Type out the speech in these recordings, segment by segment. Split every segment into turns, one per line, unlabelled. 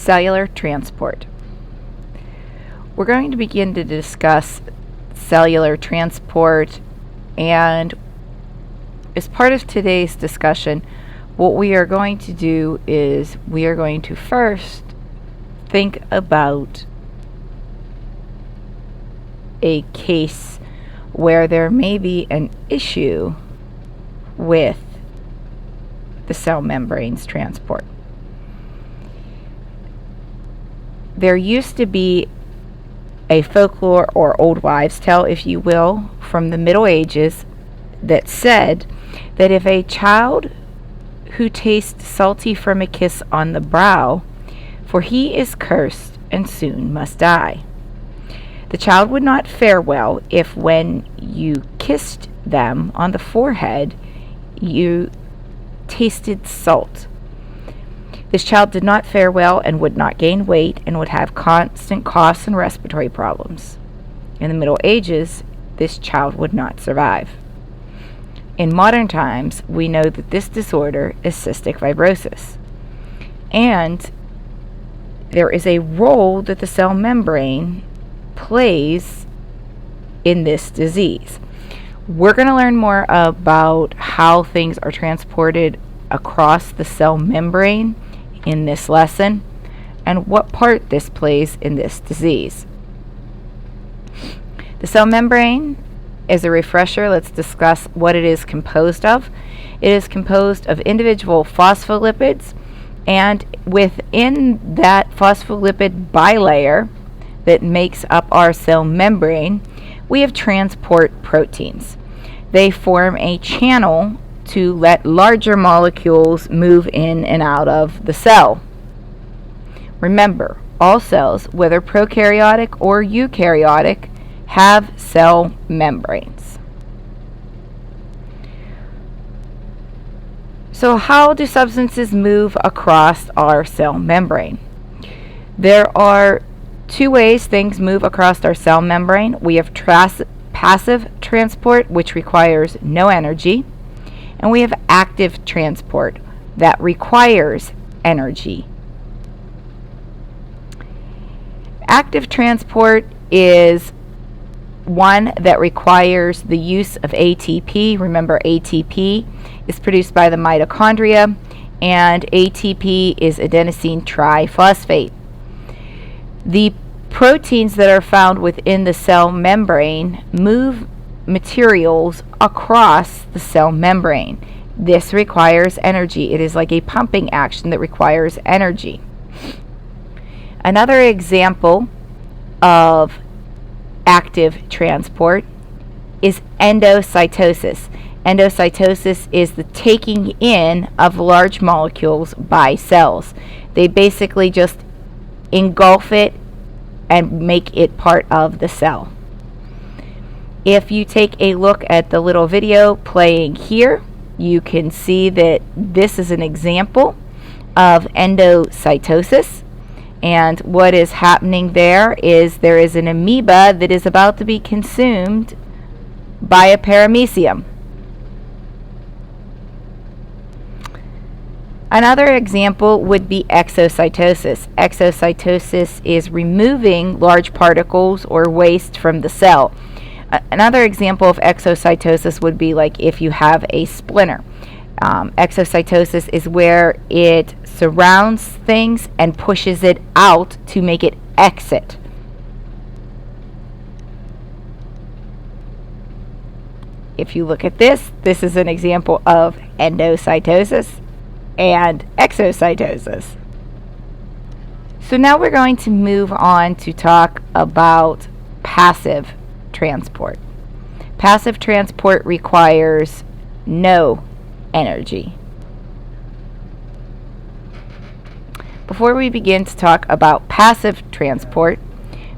Cellular Transport. We're going to begin to discuss cellular transport, and as part of today's discussion, what we are going to do is we are going to first think about a case where there may be an issue with the cell membrane's transport. There used to be a folklore or old wives' tale, if you will, from the Middle Ages that said that if a child who tastes salty from a kiss on the brow, for he is cursed and soon must die. The child would not fare well if when you kissed them on the forehead, you tasted salt. This child did not fare well and would not gain weight and would have constant coughs and respiratory problems. In the Middle Ages, this child would not survive. In modern times, we know that this disorder is cystic fibrosis, and there is a role that the cell membrane plays in this disease. We're going to learn more about how things are transported across the cell membrane in this lesson and what part this plays in this disease. The cell membrane, as a refresher, let's discuss what it is composed of. It is composed of individual phospholipids, and within that phospholipid bilayer that makes up our cell membrane, we have transport proteins. They form a channel to let larger molecules move in and out of the cell. Remember, all cells, whether prokaryotic or eukaryotic, have cell membranes. So how do substances move across our cell membrane? There are two ways things move across our cell membrane. We have passive transport, which requires no energy, and we have active transport that requires energy. Active transport is one that requires the use of ATP. Remember, ATP is produced by the mitochondria, and ATP is adenosine triphosphate. The proteins that are found within the cell membrane move materials across the cell membrane. This requires energy. It is like a pumping action that requires energy. Another example of active transport is endocytosis. Endocytosis is the taking in of large molecules by cells. They basically just engulf it and make it part of the cell. If you take a look at the little video playing here, you can see that this is an example of endocytosis. And what is happening there is an amoeba that is about to be consumed by a paramecium. Another example would be exocytosis. Exocytosis is removing large particles or waste from the cell. Another example of exocytosis would be like if you have a splinter. Exocytosis is where it surrounds things and pushes it out to make it exit. If you look at this is an example of endocytosis and exocytosis. So now we're going to move on to talk about passive transport. Passive transport requires no energy. Before we begin to talk about passive transport,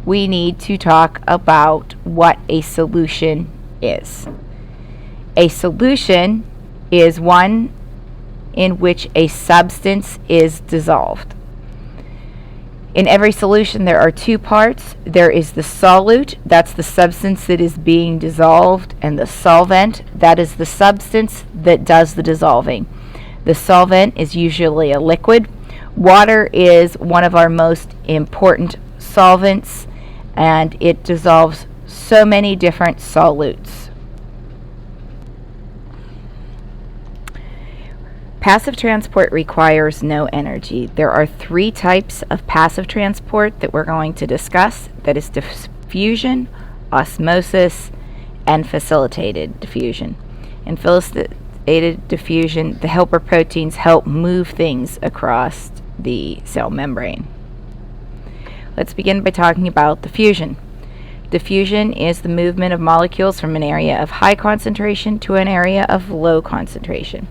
we need to talk about what a solution is. A solution is one in which a substance is dissolved. In every solution, there are two parts. There is the solute, that's the substance that is being dissolved, and the solvent, that is the substance that does the dissolving. The solvent is usually a liquid, Water is one of our most important solvents, and it dissolves so many different solutes. Passive transport requires no energy. There are 3 types of passive transport that we're going to discuss. That is diffusion, osmosis, and facilitated diffusion. In facilitated diffusion, the helper proteins help move things across the cell membrane. Let's begin by talking about diffusion. Diffusion is the movement of molecules from an area of high concentration to an area of low concentration.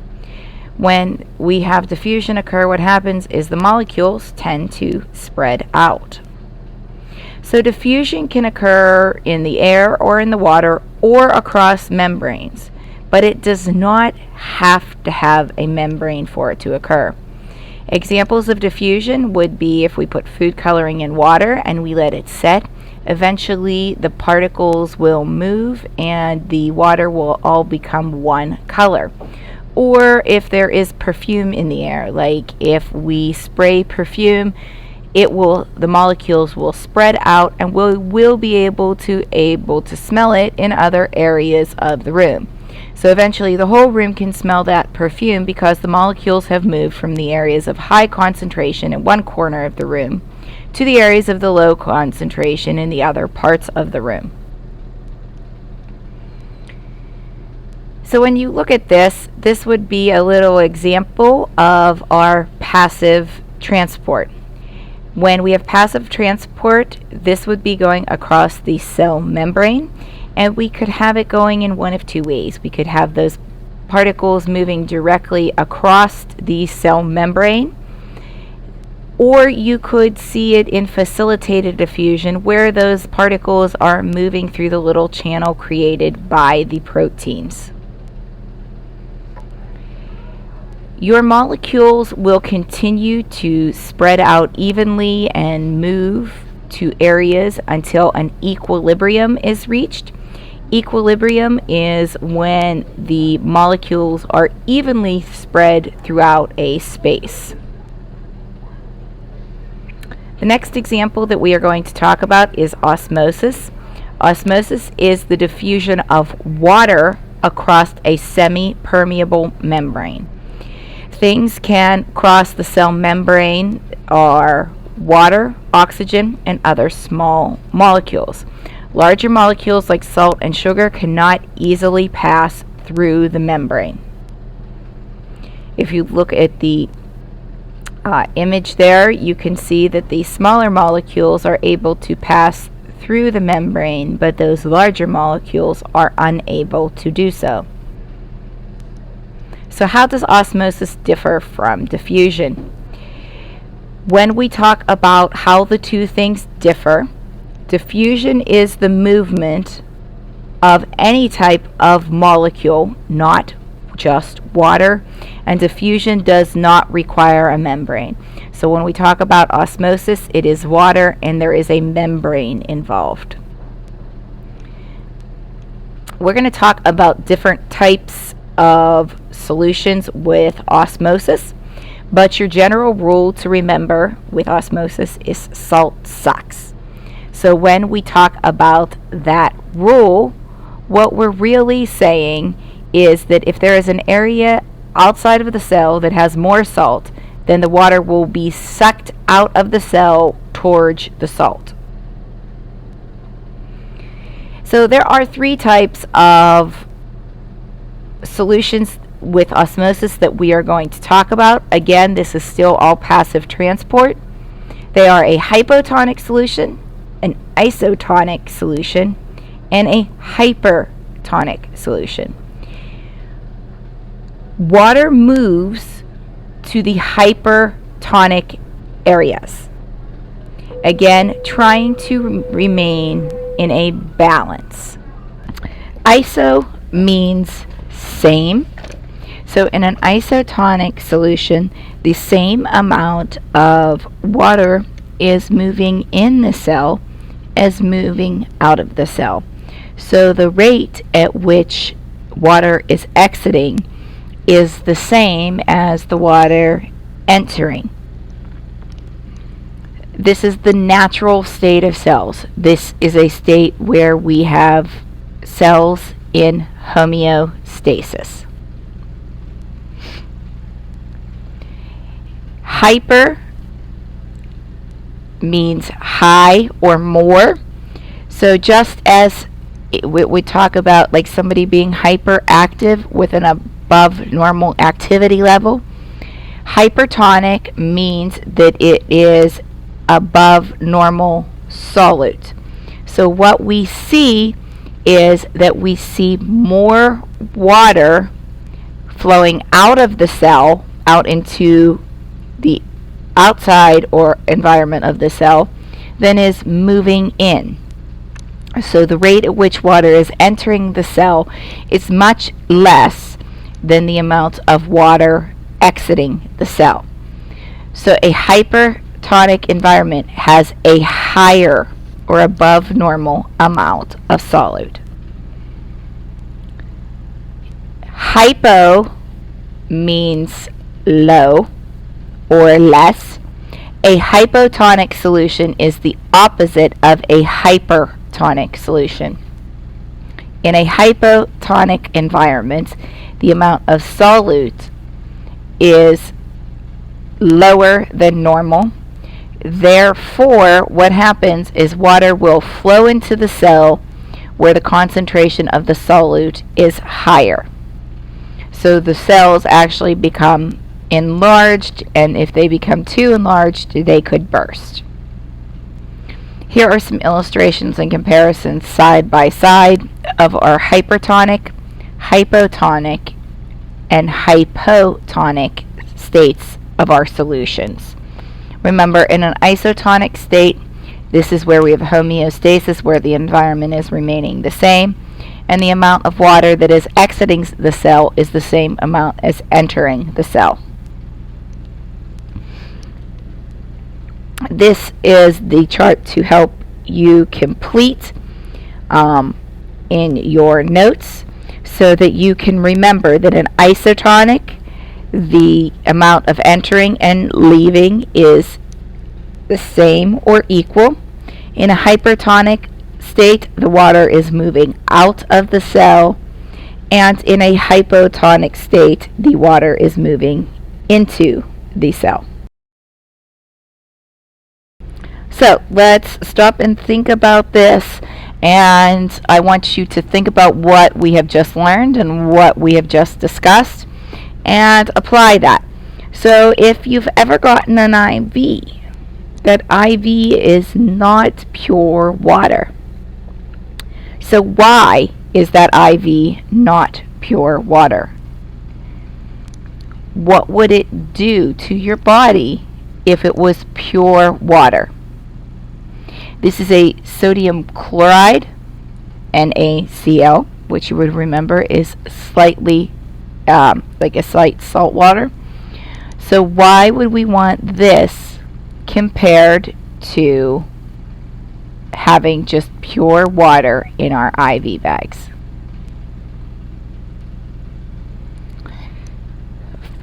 When we have diffusion occur, what happens is the molecules tend to spread out. So diffusion can occur in the air or in the water or across membranes, but it does not have to have a membrane for it to occur. Examples of diffusion would be if we put food coloring in water and we let it set. Eventually the particles will move and the water will all become one color. Or if there is perfume in the air, like if we spray perfume, the molecules will spread out and we will be able to smell it in other areas of the room. So eventually the whole room can smell that perfume because the molecules have moved from the areas of high concentration in one corner of the room to the areas of the low concentration in the other parts of the room. So when you look at this would be a little example of our passive transport. When we have passive transport, this would be going across the cell membrane, and we could have it going in one of 2 ways. We could have those particles moving directly across the cell membrane, or you could see it in facilitated diffusion where those particles are moving through the little channel created by the proteins. Your molecules will continue to spread out evenly and move to areas until an equilibrium is reached. Equilibrium is when the molecules are evenly spread throughout a space. The next example that we are going to talk about is osmosis. Osmosis is the diffusion of water across a semi-permeable membrane. Things can cross the cell membrane are water, oxygen, and other small molecules. Larger molecules like salt and sugar cannot easily pass through the membrane. If you look at the image there, you can see that the smaller molecules are able to pass through the membrane, but those larger molecules are unable to do so. So how does osmosis differ from diffusion? When we talk about how the 2 things differ, diffusion is the movement of any type of molecule, not just water, and diffusion does not require a membrane. So when we talk about osmosis, it is water and there is a membrane involved. We're going to talk about different types of solutions with osmosis, but your general rule to remember with osmosis is salt sucks. So when we talk about that rule, what we're really saying is that if there is an area outside of the cell that has more salt, then the water will be sucked out of the cell towards the salt. So there are 3 types of solutions with osmosis that we are going to talk about. Again, this is still all passive transport. They are a hypotonic solution, an isotonic solution, and a hypertonic solution. Water moves to the hypertonic areas. Again, trying to remain in a balance. Iso means same. So in an isotonic solution, the same amount of water is moving in the cell as moving out of the cell. So the rate at which water is exiting is the same as the water entering. This is the natural state of cells. This is a state where we have cells in homeostasis. Hyper means high or more. So just as we talk about like somebody being hyperactive with an above normal activity level, hypertonic means that it is above normal solute. So what we see is that we see more water flowing out of the cell, out into the outside or environment of the cell, than is moving in. So the rate at which water is entering the cell is much less than the amount of water exiting the cell. So a hypertonic environment has a higher or above normal amount of solute. Hypo means low or less. A hypotonic solution is the opposite of a hypertonic solution. In a hypotonic environment, the amount of solute is lower than normal. Therefore, what happens is water will flow into the cell where the concentration of the solute is higher. So the cells actually become enlarged, and if they become too enlarged, they could burst. Here are some illustrations and comparisons side by side of our hypertonic, hypotonic, and hypotonic states of our solutions. Remember, in an isotonic state, this is where we have homeostasis, where the environment is remaining the same, and the amount of water that is exiting the cell is the same amount as entering the cell. This is the chart to help you complete in your notes so that you can remember that in isotonic, the amount of entering and leaving is the same or equal. In a hypertonic state, the water is moving out of the cell, and in a hypotonic state, the water is moving into the cell. So let's stop and think about this, and I want you to think about what we have just learned and what we have just discussed and apply that. So if you've ever gotten an IV, that IV is not pure water. So why is that IV not pure water? What would it do to your body if it was pure water? This is a sodium chloride, NaCl, which you would remember is slightly like a slight salt water. So why would we want this compared to having just pure water in our IV bags?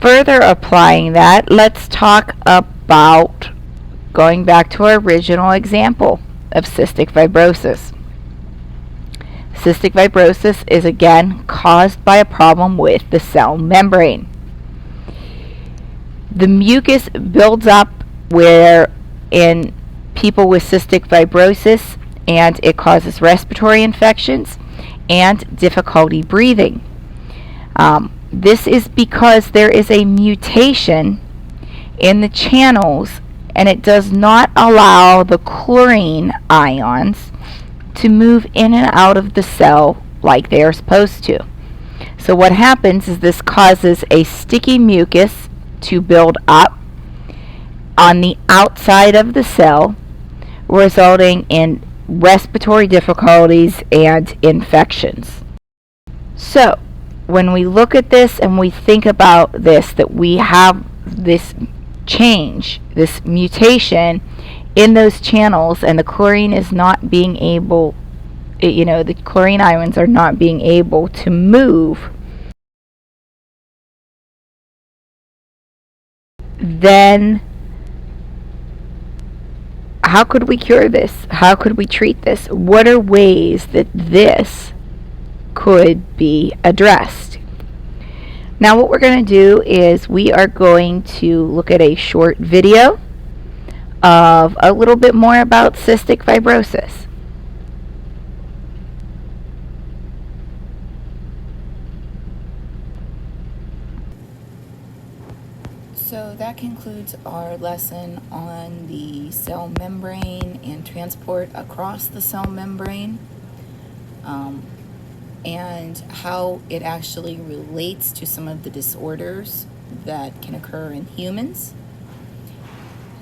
Further applying that, let's talk about going back to our original example of cystic fibrosis. Cystic fibrosis is again caused by a problem with the cell membrane. The mucus builds up where in people with cystic fibrosis, and it causes respiratory infections and difficulty breathing. This is because there is a mutation in the channels, and it does not allow the chlorine ions to move in and out of the cell like they are supposed to. So what happens is this causes a sticky mucus to build up on the outside of the cell, resulting in respiratory difficulties and infections. So when we look at this and we think about this, that we have this change, this mutation in those channels, and the chlorine is not being able, the chlorine ions are not being able to move, then how could we cure this? How could we treat this? What are ways that this could be addressed? Now what we're going to do is we are going to look at a short video of a little bit more about cystic fibrosis. So that concludes our lesson on the cell membrane and transport across the cell membrane, and how it actually relates to some of the disorders that can occur in humans.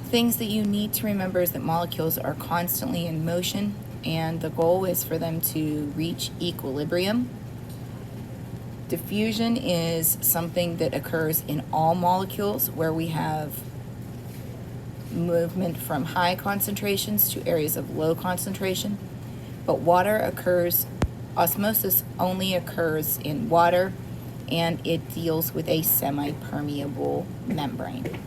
Things that you need to remember is that molecules are constantly in motion, and the goal is for them to reach equilibrium. Diffusion is something that occurs in all molecules where we have movement from high concentrations to areas of low concentration. But osmosis only occurs in water, and it deals with a semi-permeable membrane.